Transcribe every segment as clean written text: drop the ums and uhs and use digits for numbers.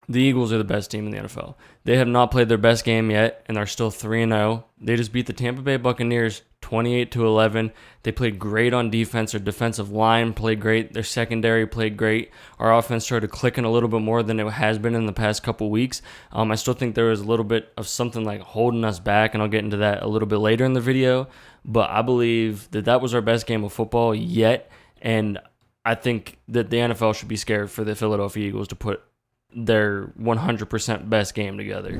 the Eagles are the best team in the NFL. They have not played their best game yet, and they're still 3-0. They just beat the Tampa Bay Buccaneers 28-11. They played great on defense. Their defensive line played great. Their secondary played great. Our offense started clicking a little bit more than it has been in the past couple weeks. I still think there was a little bit of something like holding us back, and I'll get into that a little bit later in the video. But I believe that was our best game of football yet, and I think that the NFL should be scared for the Philadelphia Eagles to put their 100% best game together.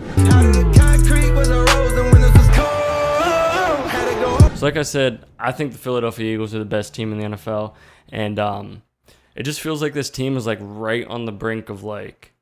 So like I said, I think the Philadelphia Eagles are the best team in the NFL, and it just feels like this team is like right on the brink of like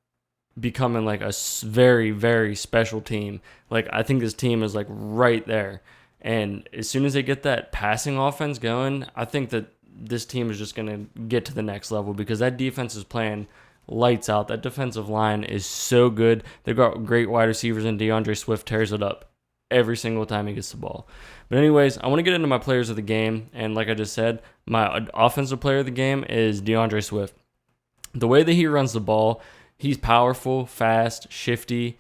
becoming like a very, very special team. Like I think this team is like right there, and as soon as they get that passing offense going, I think that this team is just going to get to the next level because that defense is playing lights out. That defensive line is so good. They've got great wide receivers, and Deandre Swift tears it up every single time he gets the ball. But anyways, I want to get into my players of the game, and like I just said, my offensive player of the game is Deandre Swift. The way that he runs the ball, he's powerful, fast, shifty.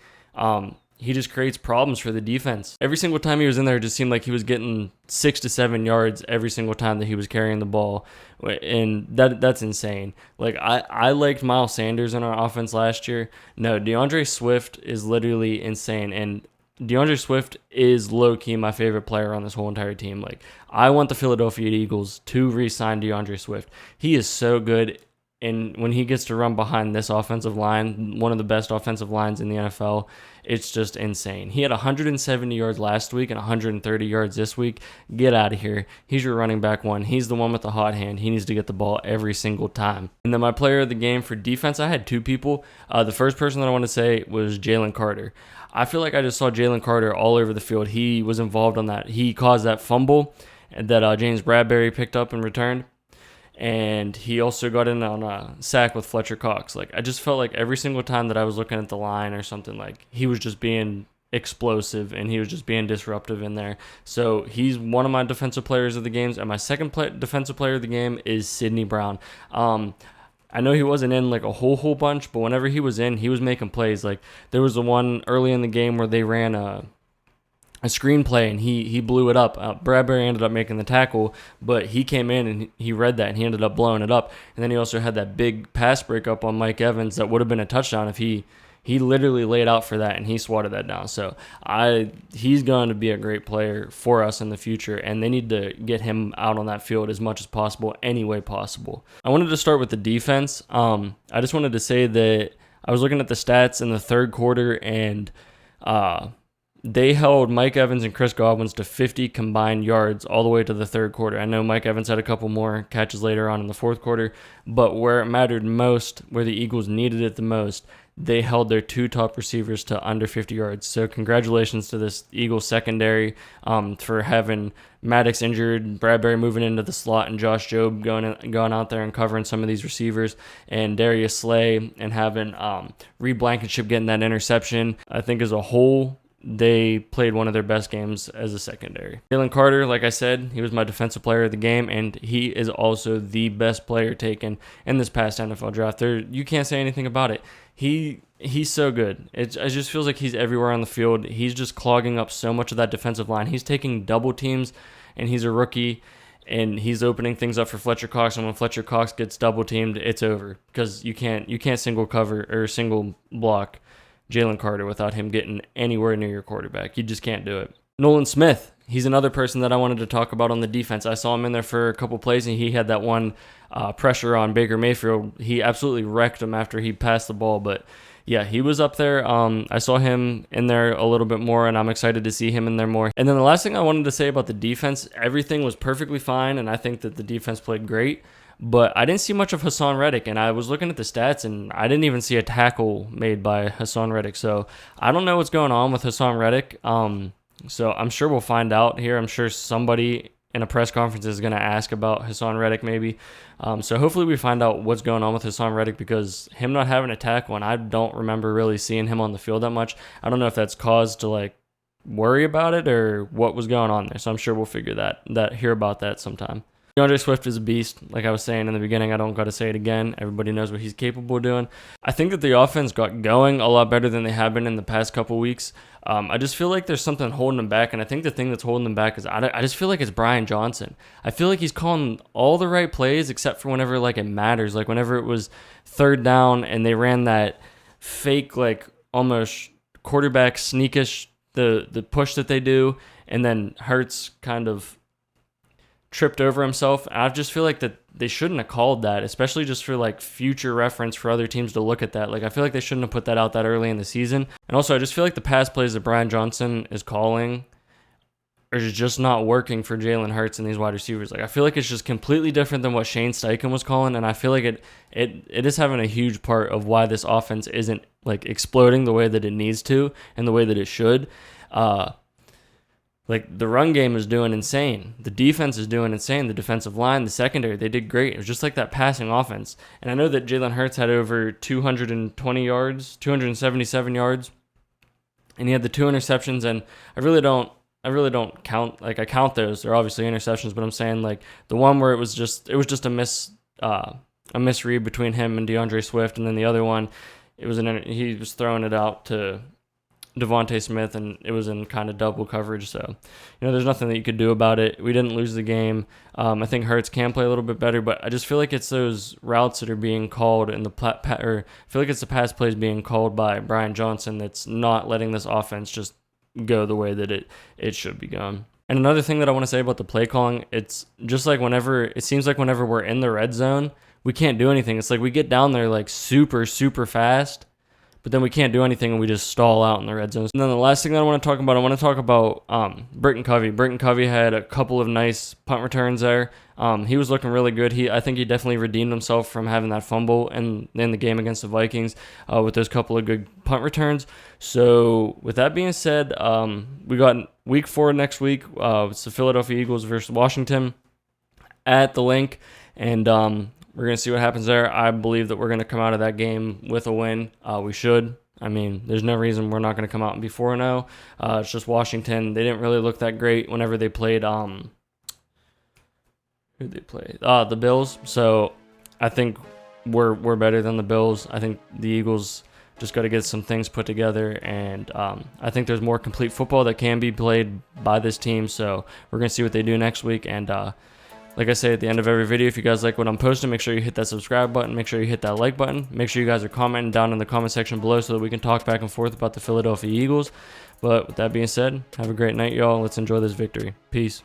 He just creates problems for the defense. Every single time he was in there, it just seemed like he was getting 6 to 7 yards every single time that he was carrying the ball, and that's insane. Like I liked Miles Sanders in our offense last year. No, Deandre Swift is literally insane, and Deandre Swift is low-key my favorite player on this whole entire team. Like I want the Philadelphia Eagles to re-sign Deandre Swift. He is so good. And when he gets to run behind this offensive line, one of the best offensive lines in the NFL, it's just insane. He had 170 yards last week and 130 yards this week. Get out of here. He's your running back one. He's the one with the hot hand. He needs to get the ball every single time. And then my player of the game for defense, I had two people. The first person that I want to say was Jalen Carter. I feel like I just saw Jalen Carter all over the field. He was involved on that. He caused that fumble that James Bradbury picked up and returned. And he also got in on a sack with Fletcher Cox. Like I just felt like every single time that I was looking at the line or something, like he was just being explosive and he was just being disruptive in there. So he's one of my defensive players of the games. And my second defensive player of the game is Sidney Brown. I know he wasn't in like a whole bunch, but whenever he was in, he was making plays. Like there was the one early in the game where they ran a screenplay and he blew it up. Bradbury ended up making the tackle, but he came in and he read that and he ended up blowing it up. And then he also had that big pass breakup on Mike Evans that would have been a touchdown if he literally laid out for that and he swatted that down. So he's going to be a great player for us in the future, and they need to get him out on that field as much as possible, any way possible. I wanted to start with the defense. I just wanted to say that I was looking at the stats in the third quarter, and they held Mike Evans and Chris Godwin's to 50 combined yards all the way to the third quarter. I know Mike Evans had a couple more catches later on in the fourth quarter, but where it mattered most, where the Eagles needed it the most, they held their two top receivers to under 50 yards. So congratulations to this Eagles secondary for having Maddox injured, Bradbury moving into the slot, and Josh Jobe going out there and covering some of these receivers, and Darius Slay, and having Reed Blankenship getting that interception. I think as a whole, they played one of their best games as a secondary. Jalen Carter, like I said, he was my defensive player of the game, and he is also the best player taken in this past NFL draft. You can't say anything about it. He's so good. It just feels like he's everywhere on the field. He's just clogging up so much of that defensive line. He's taking double teams, and he's a rookie, and he's opening things up for Fletcher Cox. And when Fletcher Cox gets double teamed, it's over because you can't single cover or single block Jalen Carter without him getting anywhere near your quarterback. You just can't do it. Nolan Smith, he's another person that I wanted to talk about on the defense. I saw him in there for a couple plays, and he had that one pressure on Baker Mayfield. He absolutely wrecked him after he passed the ball, but yeah, he was up there. I saw him in there a little bit more, and I'm excited to see him in there more. And then the last thing I wanted to say about the defense, everything was perfectly fine, and I think that the defense played great. But I didn't see much of Hassan Reddick, and I was looking at the stats, and I didn't even see a tackle made by Hassan Reddick. So I don't know what's going on with Hassan Reddick. So I'm sure we'll find out here. I'm sure somebody in a press conference is going to ask about Hassan Reddick maybe. So hopefully we find out what's going on with Hassan Reddick, because him not having a tackle, and I don't remember really seeing him on the field that much. I don't know if that's cause to like worry about it or what was going on there. So I'm sure we'll figure hear about that sometime. DeAndre Swift is a beast. Like I was saying in the beginning, I don't got to say it again. Everybody knows what he's capable of doing. I think that the offense got going a lot better than they have been in the past couple weeks. I just feel like there's something holding them back, and I think the thing that's holding them back is I just feel like it's Brian Johnson. I feel like he's calling all the right plays except for whenever like it matters. Like whenever it was third down and they ran that fake like almost quarterback sneakish the push that they do, and then Hurts kind of tripped over himself. I just feel like that they shouldn't have called that, especially just for like future reference for other teams to look at that. Like I feel like they shouldn't have put that out that early in the season. And also I just feel like the pass plays that Brian Johnson is calling are just not working for Jalen Hurts and these wide receivers. Like I feel like it's just completely different than what Shane Steichen was calling, and I feel like it is having a huge part of why this offense isn't like exploding the way that it needs to and the way that it should. Like the run game is doing insane. The defense is doing insane. The defensive line, the secondary, they did great. It was just like that passing offense. And I know that Jalen Hurts had over 220 yards, 277 yards, and he had the 2 interceptions. And I really don't count. Like I count those. They're obviously interceptions, but I'm saying like the one where it was just a misread between him and DeAndre Swift, and then the other one, he was throwing it out to Devontae Smith, and it was in kind of double coverage. So, there's nothing that you could do about it. We didn't lose the game. I think Hurts can play a little bit better, but I just feel like it's those routes that are being called in I feel like it's the pass plays being called by Brian Johnson that's not letting this offense just go the way that it should be going. And another thing that I want to say about the play calling, it's just like it seems like whenever we're in the red zone, we can't do anything. It's like we get down there like super, super fast, but then we can't do anything and we just stall out in the red zone. And then the last thing that I want to talk about Britton Covey. Britton Covey had a couple of nice punt returns there. He was looking really good. I think he definitely redeemed himself from having that fumble in the game against the Vikings with those couple of good punt returns. So with that being said, we got week 4 next week. It's the Philadelphia Eagles versus Washington at the Link, and we're going to see what happens there. I believe that we're going to come out of that game with a win. We should. I mean, there's no reason we're not going to come out and be 4-0. It's just Washington. They didn't really look that great whenever they played. Who'd they play? The Bills. So I think we're better than the Bills. I think the Eagles just got to get some things put together, and I think there's more complete football that can be played by this team. So we're going to see what they do next week, and like I say at the end of every video, if you guys like what I'm posting, make sure you hit that subscribe button. Make sure you hit that like button. Make sure you guys are commenting down in the comment section below so that we can talk back and forth about the Philadelphia Eagles. But with that being said, have a great night, y'all. Let's enjoy this victory. Peace.